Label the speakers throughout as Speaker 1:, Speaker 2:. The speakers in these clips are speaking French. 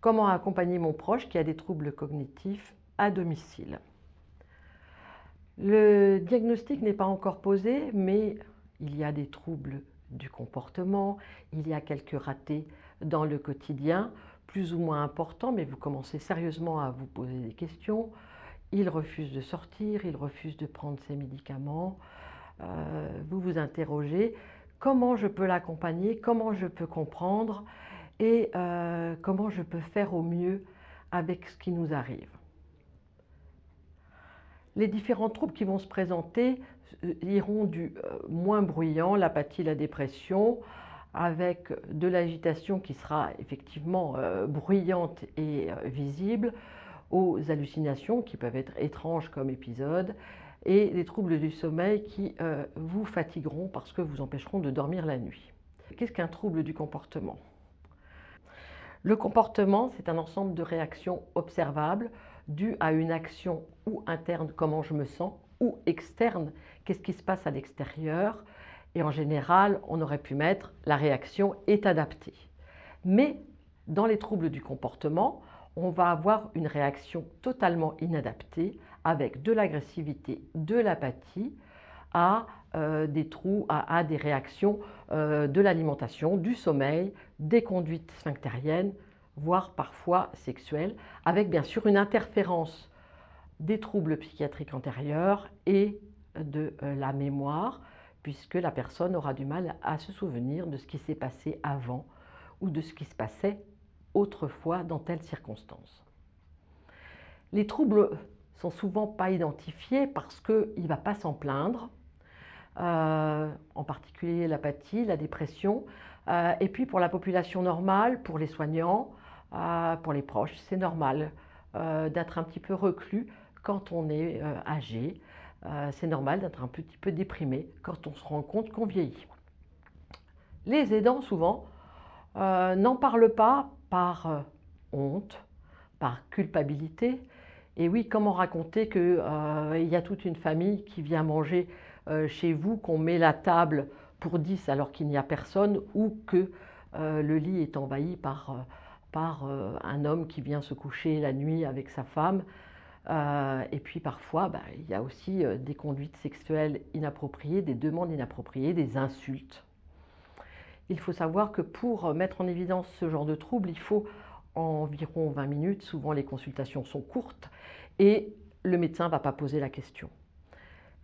Speaker 1: Comment accompagner mon proche qui a des troubles cognitifs à domicile? Le diagnostic n'est pas encore posé, mais il y a des troubles du comportement, il y a quelques ratés dans le quotidien, plus ou moins importants, mais vous commencez sérieusement à vous poser des questions. Il refuse de sortir, il refuse de prendre ses médicaments. Vous vous interrogez, comment je peux l'accompagner, comment je peux comprendre et comment je peux faire au mieux avec ce qui nous arrive. Les différents troubles qui vont se présenter iront du moins bruyant, l'apathie, la dépression, avec de l'agitation qui sera effectivement bruyante et visible, aux hallucinations qui peuvent être étranges comme épisode, et des troubles du sommeil qui vous fatigueront parce que vous empêcheront de dormir la nuit. Qu'est-ce qu'un trouble du comportement? Le comportement, c'est un ensemble de réactions observables dues à une action ou interne, comment je me sens, ou externe, qu'est-ce qui se passe à l'extérieur. Et en général, on aurait pu mettre la réaction est adaptée. Mais dans les troubles du comportement, on va avoir une réaction totalement inadaptée avec de l'agressivité, de l'apathie, à des réactions de l'alimentation, du sommeil, des conduites sphinctériennes, voire parfois sexuelles, avec bien sûr une interférence des troubles psychiatriques antérieurs et de la mémoire, puisque la personne aura du mal à se souvenir de ce qui s'est passé avant ou de ce qui se passait autrefois dans telle circonstance. Les troubles sont souvent pas identifiés parce qu'il ne va pas s'en plaindre, en particulier l'apathie, la dépression, et puis pour la population normale, pour les soignants, pour les proches, c'est normal d'être un petit peu reclus quand on est âgé, c'est normal d'être un petit peu déprimé quand on se rend compte qu'on vieillit. Les aidants souvent n'en parlent pas par honte, par culpabilité. Et oui, comment raconter qu'il y a toute une famille qui vient manger chez vous, qu'on met la table pour 10 alors qu'il n'y a personne, ou que le lit est envahi par un homme qui vient se coucher la nuit avec sa femme. Et puis parfois, il y a aussi des conduites sexuelles inappropriées, des demandes inappropriées, des insultes. Il faut savoir que pour mettre en évidence ce genre de trouble, il faut environ 20 minutes. Souvent, les consultations sont courtes et le médecin ne va pas poser la question.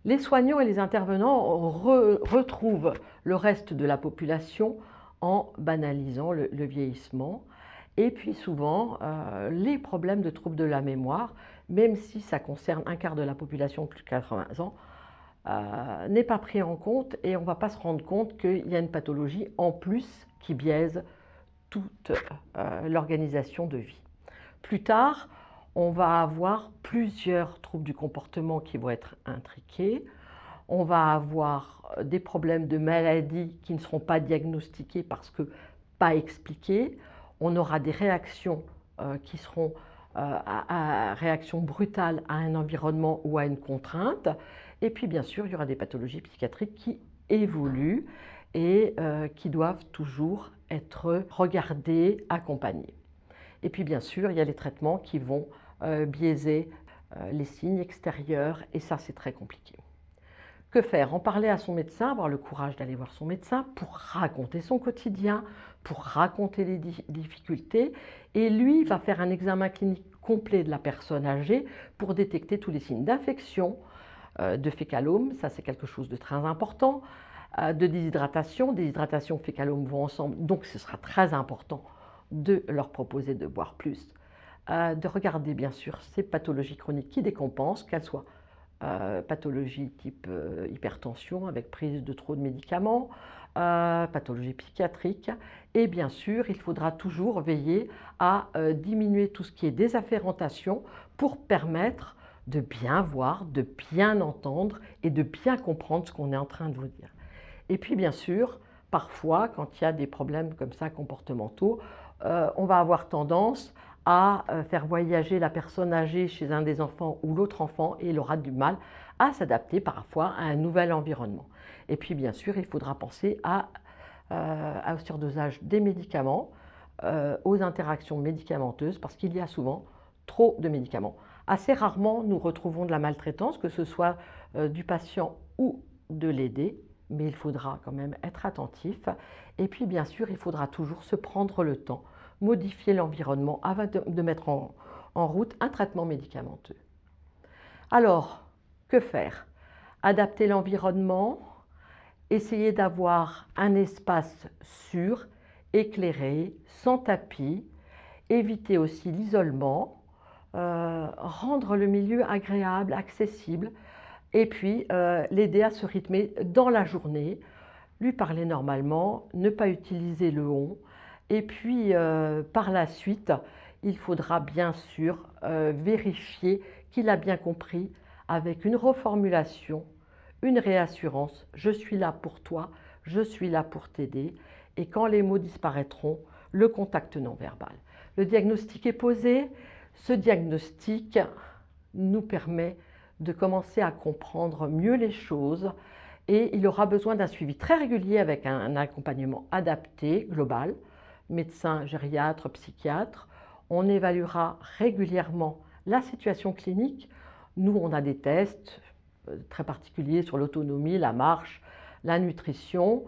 Speaker 1: Les soignants et les intervenants retrouvent le reste de la population en banalisant le vieillissement. Et puis souvent, les problèmes de troubles de la mémoire, même si ça concerne un quart de la population de plus de 80 ans, n'est pas pris en compte et on ne va pas se rendre compte qu'il y a une pathologie en plus qui biaise toute l'organisation de vie. Plus tard, on va avoir plusieurs troubles du comportement qui vont être intriqués. On va avoir des problèmes de maladie qui ne seront pas diagnostiqués parce que pas expliqués. On aura des réactions qui seront réactions brutales à un environnement ou à une contrainte. Et puis bien sûr, il y aura des pathologies psychiatriques qui évoluent et qui doivent toujours être regardées, accompagnées. Et puis bien sûr, il y a les traitements qui vont biaiser les signes extérieurs et ça c'est très compliqué. Que faire? En parler à son médecin, avoir le courage d'aller voir son médecin pour raconter son quotidien, pour raconter les difficultés, et lui va faire un examen clinique complet de la personne âgée pour détecter tous les signes d'infection, de fécalome, ça c'est quelque chose de très important, de déshydratation, fécalome vont ensemble, donc ce sera très important de leur proposer de boire plus, de regarder bien sûr ces pathologies chroniques qui décompensent, qu'elles soient pathologie type hypertension avec prise de trop de médicaments, pathologie psychiatrique, et bien sûr il faudra toujours veiller à diminuer tout ce qui est désafférentation pour permettre de bien voir, de bien entendre et de bien comprendre ce qu'on est en train de vous dire. Et puis bien sûr, parfois quand il y a des problèmes comme ça comportementaux, on va avoir tendance à faire voyager la personne âgée chez un des enfants ou l'autre enfant et il aura du mal à s'adapter parfois à un nouvel environnement. Et puis bien sûr, il faudra penser à surdosage des médicaments aux interactions médicamenteuses parce qu'il y a souvent trop de médicaments. Assez rarement, nous retrouvons de la maltraitance, que ce soit du patient ou de l'aidé, mais il faudra quand même être attentif. Et puis, bien sûr, il faudra toujours se prendre le temps, modifier l'environnement avant de mettre en route un traitement médicamenteux. Alors, que faire? Adapter l'environnement, essayer d'avoir un espace sûr, éclairé, sans tapis, éviter aussi l'isolement, rendre le milieu agréable, accessible, et puis l'aider à se rythmer dans la journée, lui parler normalement, ne pas utiliser le on, et puis par la suite, il faudra bien sûr vérifier qu'il a bien compris avec une reformulation, une réassurance, je suis là pour toi, je suis là pour t'aider, et quand les mots disparaîtront, le contact non verbal. Le diagnostic est posé, ce diagnostic nous permet de commencer à comprendre mieux les choses et il aura besoin d'un suivi très régulier avec un accompagnement adapté, global, médecin, gériatre, psychiatre. On évaluera régulièrement la situation clinique. Nous, on a des tests très particuliers sur l'autonomie, la marche, la nutrition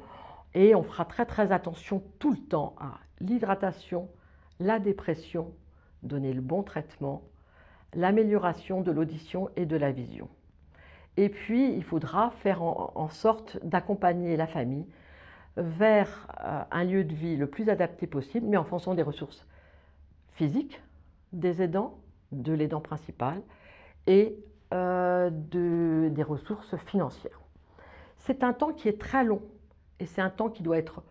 Speaker 1: et on fera très attention tout le temps à l'hydratation, la dépression, donner le bon traitement, l'amélioration de l'audition et de la vision. Et puis, il faudra faire en sorte d'accompagner la famille vers un lieu de vie le plus adapté possible, mais en fonction des ressources physiques des aidants, de l'aidant principal et des ressources financières. C'est un temps qui est très long et c'est un temps qui doit être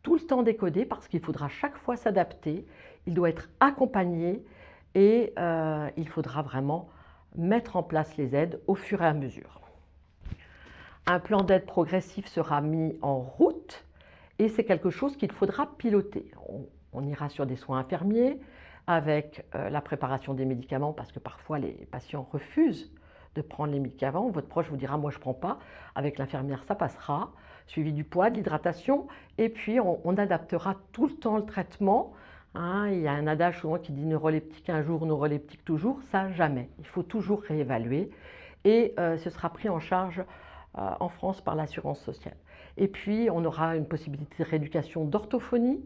Speaker 1: tout le temps décodé parce qu'il faudra chaque fois s'adapter, il doit être accompagné et il faudra vraiment mettre en place les aides au fur et à mesure. Un plan d'aide progressif sera mis en route et c'est quelque chose qu'il faudra piloter. On ira sur des soins infirmiers avec la préparation des médicaments parce que parfois les patients refusent de prendre les médicaments. Votre proche vous dira « moi je ne prends pas ». Avec l'infirmière ça passera. Suivi du poids, de l'hydratation et puis on adaptera tout le temps le traitement. Il y a un adage souvent qui dit neuroleptique un jour, neuroleptique toujours, ça jamais. Il faut toujours réévaluer et ce sera pris en charge en France par l'assurance sociale. Et puis on aura une possibilité de rééducation d'orthophonie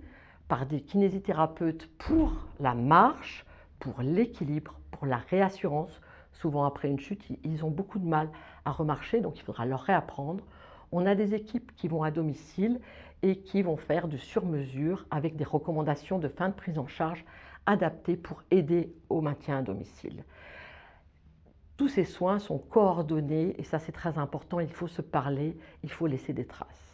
Speaker 1: par des kinésithérapeutes pour la marche, pour l'équilibre, pour la réassurance. Souvent après une chute, ils ont beaucoup de mal à remarcher, donc il faudra leur réapprendre. On a des équipes qui vont à domicile et qui vont faire du sur-mesure avec des recommandations de fin de prise en charge adaptées pour aider au maintien à domicile. Tous ces soins sont coordonnés et ça c'est très important, il faut se parler, il faut laisser des traces.